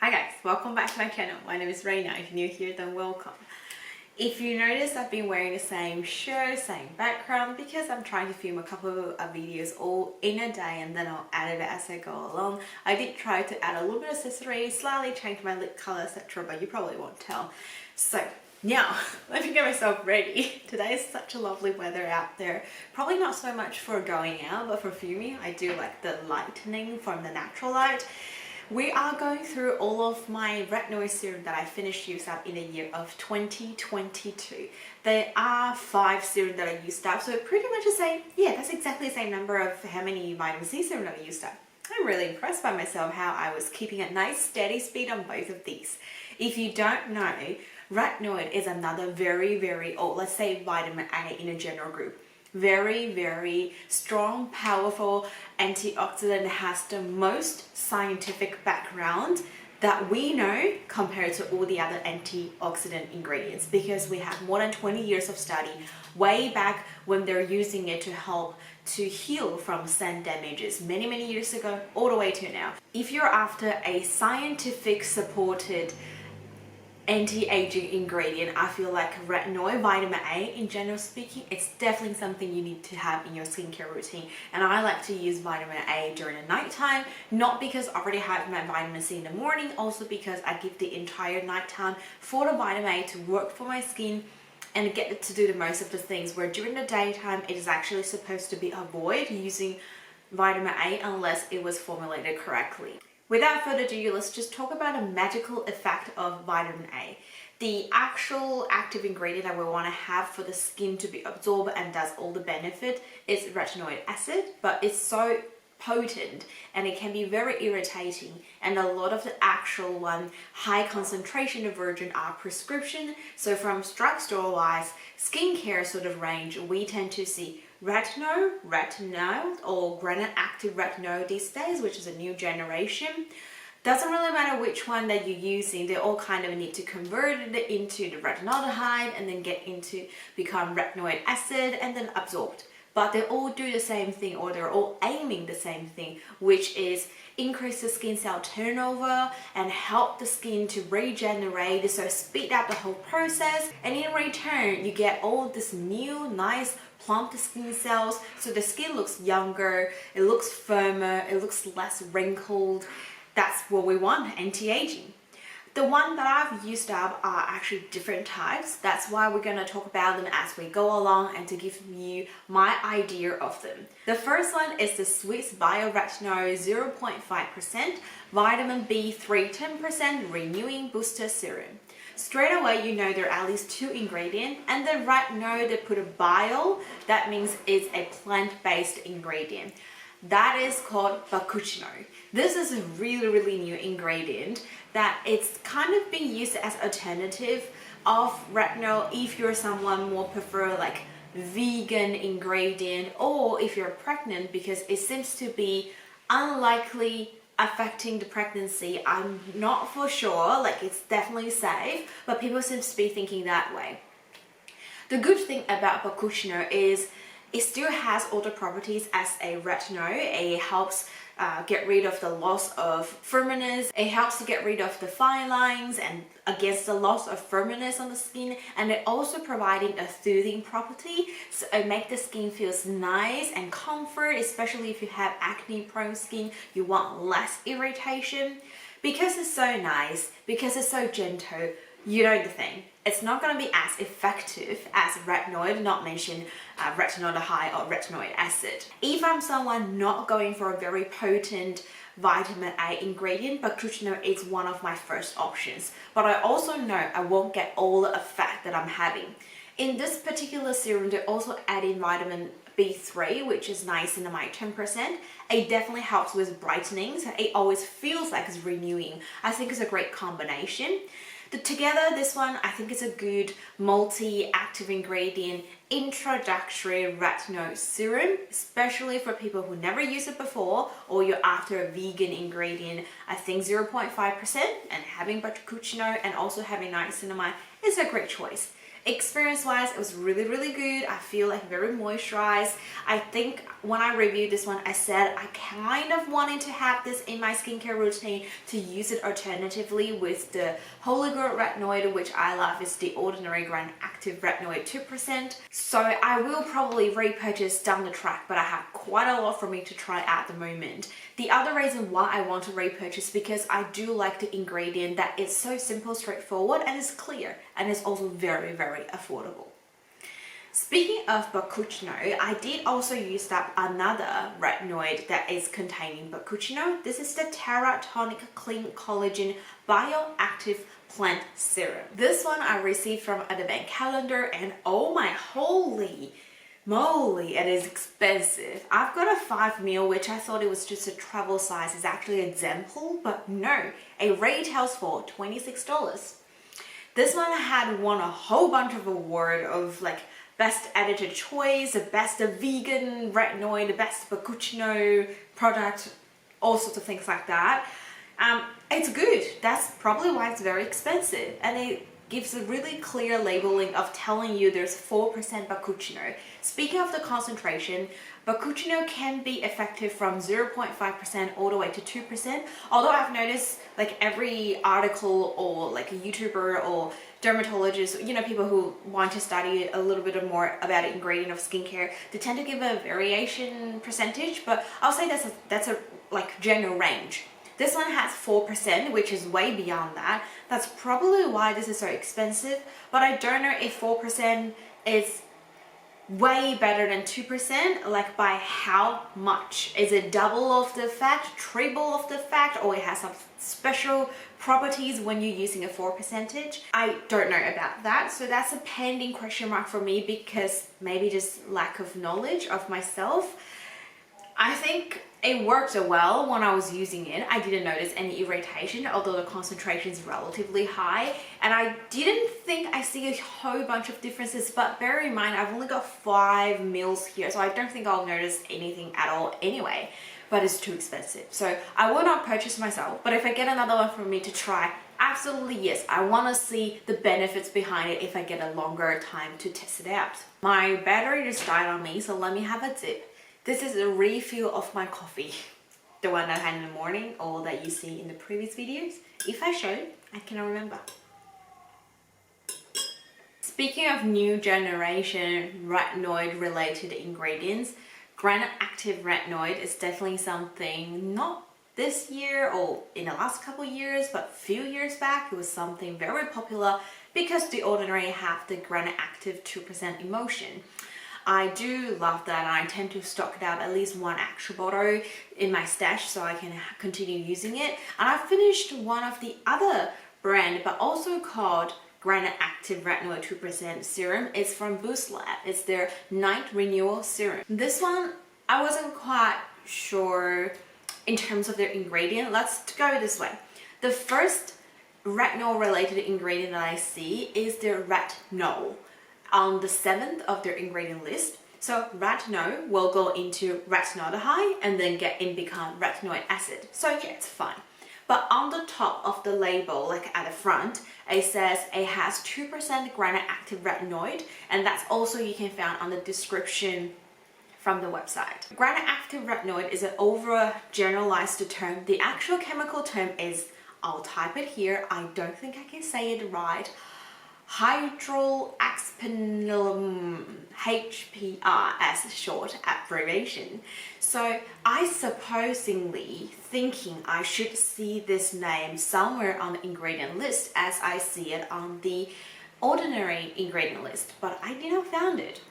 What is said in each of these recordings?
Hi guys, welcome back to my channel. My name is Rena. If you're new here, then welcome. If you notice, I've been wearing the same shirt, same background because I'm trying to film a couple of videos all in a day and then I'll edit it as I go along. I did try to add a little bit of accessory, slightly change my lip color, etc., but you probably won't tell. So now, let me get myself ready. Today is such a lovely weather out there. Probably not so much for going out, but for filming, I do like the lightening from the natural light. We are going through all of my retinol serum that I finished use up in the year of 2022. There are 5 serum that I used up, so pretty much the same. Yeah, that's exactly the same number of how many vitamin C serum that I used up. I'm really impressed by myself how I was keeping a nice steady speed on both of these. If you don't know, retinol is another very old, let's say vitamin A in a general group. Very strong, powerful antioxidant, has the most scientific background that we know compared to all the other antioxidant ingredients, because we have more than 20 years of study way back when they're using it to help to heal from sun damages many years ago all the way to now. If you're after a scientific supported anti-aging ingredient, I feel like retinol, vitamin A in general speaking, it's definitely something you need to have in your skincare routine. And I like to use vitamin A during the nighttime, not because I already have my vitamin C in the morning, also because I give the entire nighttime for the vitamin A to work for my skin and get it to do the most of the things, where during the daytime it is actually supposed to be avoid using vitamin A unless it was formulated correctly. Without further ado, let's just talk about the magical effect of vitamin A. The actual active ingredient that we want to have for the skin to be absorbed and does all the benefit is retinoic acid, but it's so potent and it can be very irritating, and a lot of the actual high concentration version are prescription. So from drugstore wise skincare sort of range, we tend to see retinol, or active retinol these days, which is a new generation. Doesn't really matter which one that you're using, they all kind of need to convert it into the retinaldehyde and then get into become retinoic acid and then absorbed. But they all do the same thing, or they're all aiming the same thing, which is increase the skin cell turnover and help the skin to regenerate, so speed up the whole process. And in return, you get all this new, nice, plump skin cells, so the skin looks younger, it looks firmer, it looks less wrinkled. That's what we want, anti-aging. The one that I've used up are actually different types. That's why we're going to talk about them as we go along and to give you my idea of them. The first one is the SWISSE bio-retinol 0.5% vitamin B3 10% renewing booster serum. Straight away you know there are at least 2 ingredients, and the retinol they put a bio, that means it's a plant-based ingredient. That is called bakuchino. This is a really new ingredient that it's kind of being used as alternative of retinol if you're someone more prefer like vegan ingredient, or if you're pregnant, because it seems to be unlikely affecting the pregnancy. I'm not for sure, like it's definitely safe, but people seem to be thinking that way. The good thing about bakuchino is it still has all the properties as a retinol. It helps get rid of the loss of firmness. It helps to get rid of the fine lines and against the loss of firmness on the skin. And it also providing a soothing property, so it makes the skin feels nice and comfort, especially if you have acne prone skin, you want less irritation. Because it's so nice, because it's so gentle, you know the thing, it's not going to be as effective as retinol, not mention retinaldehyde or retinoic acid. If I'm someone not going for a very potent vitamin A ingredient, bakuchino is one of my first options. But I also know I won't get all the effect that I'm having. In this particular serum, they also add in vitamin B3, which is niacinamide 10%. It definitely helps with brightening, so it always feels like it's renewing. I think it's a great combination. Together, this one, I think is a good multi-active ingredient introductory retinol serum, especially for people who never used it before, or you're after a vegan ingredient. I think 0.5% and having bakuchino and also having niacinamide is a great choice. Experience wise, it was really good. I feel like very moisturized. I think when I reviewed this one, I said I kind of wanted to have this in my skincare routine to use it alternatively with the Holy Grail retinoid, which I love is the Ordinary Grand Active Retinoid 2%. So I will probably repurchase down the track, but I have quite a lot for me to try at the moment. The other reason why I want to repurchase because I do like the ingredient that is so simple, straightforward, and it's clear, and it's also very affordable. Speaking of bakuchino, I did also use that another retinoid that is containing bakuchino. This is the Terra Tonics Clean Collagen Bioactive Plant Serum. This one I received from an advent calendar, and oh my holy moly, it is expensive. I've got a 5ml, which I thought it was just a travel size. It's actually a example, but no, it retails for $26. This one had won a whole bunch of awards of like best edited choice, the best vegan retinoid, the best bakuchino product, all sorts of things like that. It's good. That's probably why it's very expensive, and it gives a really clear labeling of telling you there's 4% bakuchino. Speaking of the concentration, bakuchino can be effective from 0.5% all the way to 2%. Although I've noticed like every article or like a YouTuber or dermatologist, you know, people who want to study a little bit more about the ingredient of skincare, they tend to give a variation percentage, but I'll say that's a like general range. This one has 4%, which is way beyond that. That's probably why this is so expensive, but I don't know if 4% is way better than 2%, like by how much. Is it double of the fact, triple of the fact, or it has some special properties when you're using a 4%? I don't know about that, so that's a pending question mark for me because maybe just lack of knowledge of myself. I think it worked well when I was using it. I didn't notice any irritation, although the concentration is relatively high. And I didn't think I see a whole bunch of differences, but bear in mind, I've only got 5ml here, so I don't think I'll notice anything at all anyway, but it's too expensive. So I will not purchase myself, but if I get another one for me to try, absolutely yes, I want to see the benefits behind it if I get a longer time to test it out. My battery just died on me, so let me have a dip. This is a refill of my coffee, the one I had in the morning or that you see in the previous videos. If I showed, I cannot remember. Speaking of new generation retinoid related ingredients, Grand Active Retinoid is definitely something not this year or in the last couple years, but a few years back it was something very popular because The Ordinary have the Grand Active 2% emulsion. I do love that, and I tend to stock it out at least one extra bottle in my stash so I can continue using it. And I finished one of the other brand, but also called Rena Active Retinal 2% Serum. It's from Boost Lab. It's their night renewal serum. This one, I wasn't quite sure in terms of their ingredient. Let's go this way. The first retinol related ingredient that I see is their retinol. On the 7th of their ingredient list. So retinol will go into retinaldehyde and then become retinoic acid. So yeah, it's fine. But on the top of the label, like at the front, it says it has 2% Grand Active Retinoid, and that's also you can find on the description from the website. Grand Active Retinoid is an overgeneralized term. The actual chemical term is, I'll type it here, I don't think I can say it right, hydroxyapatite, HPR as a short abbreviation. So I supposedly thinking I should see this name somewhere on the ingredient list as I see it on the Ordinary ingredient list, but I did not find it.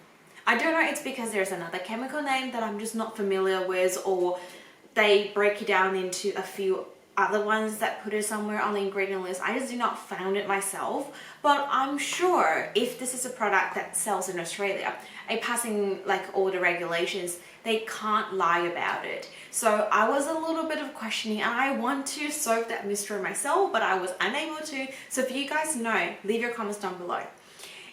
I don't know, it's because there's another chemical name that I'm just not familiar with, or they break it down into a few other ones that put it somewhere on the ingredient list. I just did not found it myself, but I'm sure if this is a product that sells in Australia, passing like all the regulations, they can't lie about it. So I was a little bit of questioning, and I want to solve that mystery myself, but I was unable to. So if you guys know, leave your comments down below.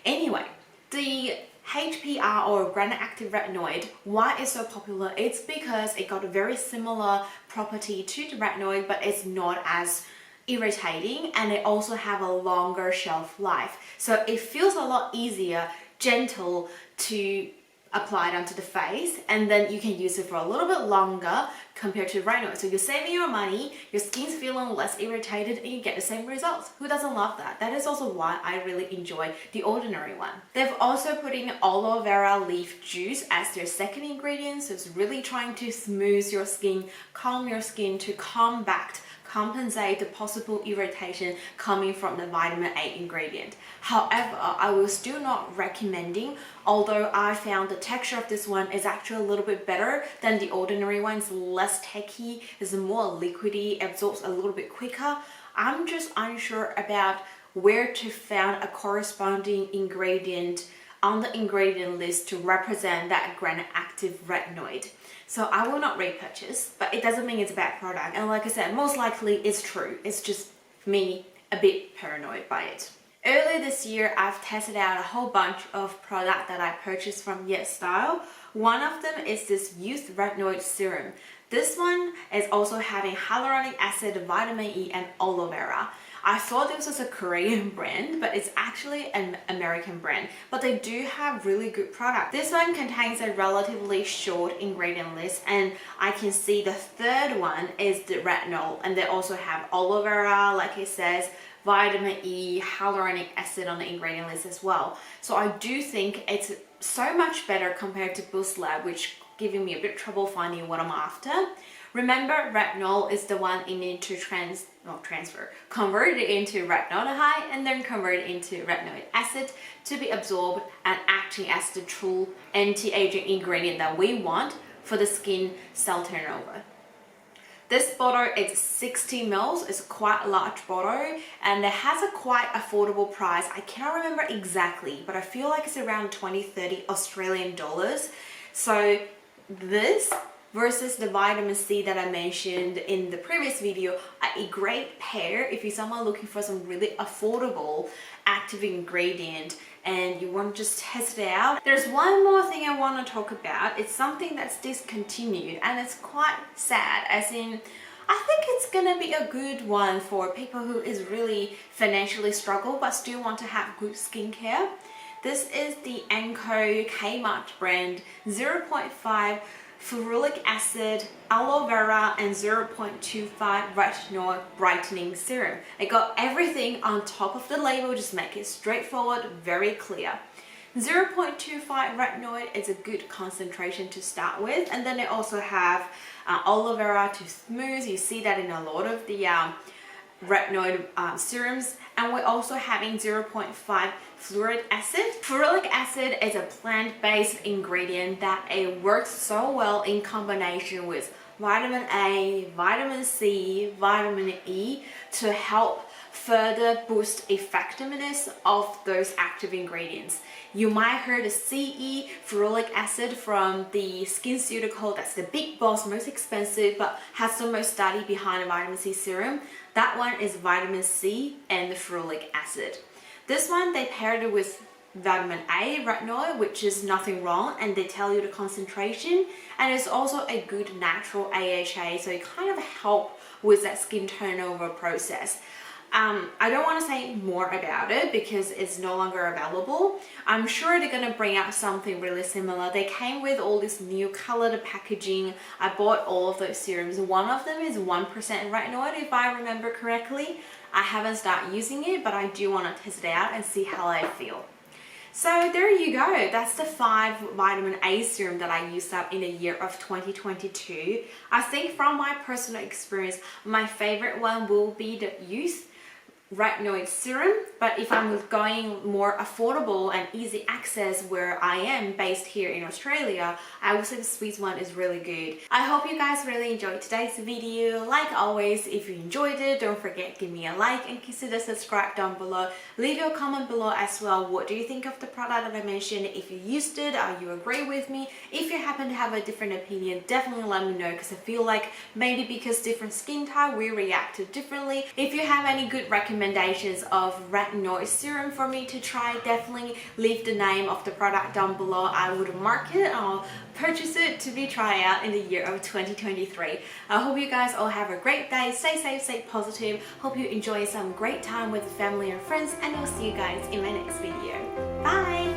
Anyway, the HPR or Grand Active Retinoid, why it's so popular? It's because it got a very similar property to the retinoid, but it's not as irritating, and they also have a longer shelf life. So it feels a lot easier, gentle to apply it onto the face, and then you can use it for a little bit longer compared to retinol. So you're saving your money, your skin's feeling less irritated, and you get the same results. Who doesn't love that? That is also why I really enjoy the Ordinary one. They've also put in aloe vera leaf juice as their second ingredient, so it's really trying to smooth your skin, calm your skin, to compensate the possible irritation coming from the vitamin A ingredient. However, I will still not recommending, although I found the texture of this one is actually a little bit better than the Ordinary one. It's less techy, it's more liquidy, absorbs a little bit quicker. I'm just unsure about where to find a corresponding ingredient on the ingredient list to represent that gram-active retinoid. So I will not repurchase, but it doesn't mean it's a bad product. And like I said, most likely it's true. It's just me a bit paranoid by it. Earlier this year, I've tested out a whole bunch of products that I purchased from Yesstyle. One of them is this Yeoth retinoid serum. This one is also having hyaluronic acid, vitamin E, and aloe vera. I thought this was a Korean brand, but it's actually an American brand. But they do have really good product. This one contains a relatively short ingredient list, and I can see the third one is the retinol, and they also have aloe vera, like it says, vitamin E, hyaluronic acid on the ingredient list as well. So I do think it's so much better compared to Boost Lab, which giving me a bit of trouble finding what I'm after. Remember, retinol is the one you need to convert it into retinoldehyde and then convert it into retinoic acid to be absorbed and acting as the true anti-aging ingredient that we want for the skin cell turnover. This bottle is 60 ml, it's quite a large bottle, and it has a quite affordable price. I cannot remember exactly, but I feel like it's around 20-30 Australian dollars. So this versus the vitamin C that I mentioned in the previous video are a great pair if you're someone looking for some really affordable active ingredient and you want to just test it out. There's one more thing I want to talk about. It's something that's discontinued, and it's quite sad, as in I think it's gonna be a good one for people who is really financially struggle but still want to have good skincare. This is the Anko Kmart brand 0.5 ferulic acid, aloe vera, and 0.25 retinol brightening serum. I got everything on top of the label, just make it straightforward, very clear. 0.25 retinoid is a good concentration to start with, and then they also have aloe vera to smooth. You see that in a lot of the retinoid serums, and we're also having 0.5 ferulic acid. Ferulic acid is a plant-based ingredient that it works so well in combination with vitamin A, vitamin C, vitamin E to help further boost effectiveness of those active ingredients. You might have heard of CE, ferulic acid, from the SkinCeutical. That's the big boss, most expensive, but has the most study behind a vitamin C serum. That one is vitamin C and the ferulic acid. This one, they paired it with vitamin A, retinol, which is nothing wrong, and they tell you the concentration, and it's also a good natural AHA, so it kind of help with that skin turnover process. I don't want to say more about it because it's no longer available. I'm sure they're going to bring out something really similar. They came with all this new colored packaging. I bought all of those serums. One of them is 1% retinoid, if I remember correctly. I haven't started using it, but I do want to test it out and see how I feel. So there you go. That's the 5 vitamin A serum that I used up in the year of 2022. I think from my personal experience, my favorite one will be the Yeoth retinoid serum, but if I'm going more affordable and easy access where I am based here in Australia, I would say the SWISSE one is really good. I hope you guys really enjoyed today's video. Like always, if you enjoyed it, don't forget give me a like and consider subscribe down below. Leave your comment below as well. What do you think of the product that I mentioned? If you used it, are you agree with me? If you happen to have a different opinion, definitely let me know, because I feel like maybe because different skin type we react differently. If you have any good recommendations recommendations of retinol serum for me to try, definitely leave the name of the product down below. I would mark it or purchase it to be tried out in the year of 2023. I hope you guys all have a great day. Stay safe, stay positive. Hope you enjoy some great time with family and friends, and I'll see you guys in my next video. Bye!